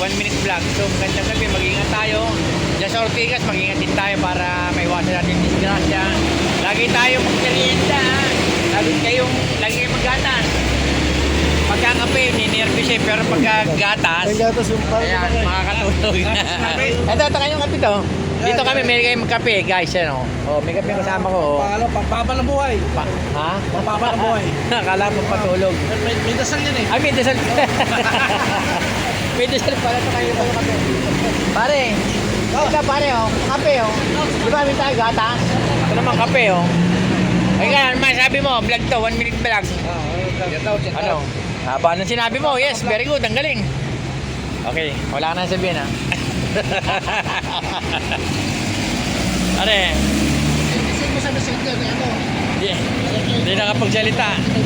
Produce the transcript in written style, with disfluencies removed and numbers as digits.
1 minute vlog. So magandang gabi, mag-ingat tayo. Diyan sa Ortigas, mag-ingat din tayo para maiwasan natin yung disgrasya. Lagi tayo magkarienda. Lagi kayong maggatas. Pagkakape, ninervous eh, pero pagkagatas, ayan, makakatulog. Ito kayong kape to. Dito kami, may kayong magkape, guys. Ano? Oh, may kape kasama ko. Pagpapa ng buhay. Ha? Pagpapa ng buhay. Akala mo patulog. May dasal yan eh. Ay, may dasal. May dasal pala ito kayo kape. Pare, ito pare oh, kape oh. Di ba may tayo gatas? Ito naman kape oh. Ay ka, ano sabi mo, vlog to, 1 minute vlog. Ano? Haba nang sinabi mo, yes, very good, ang galing. Okay, wala ka na sabihin ha. Are, Kasi mo sa messenger na ano. hindi nakapagsalita.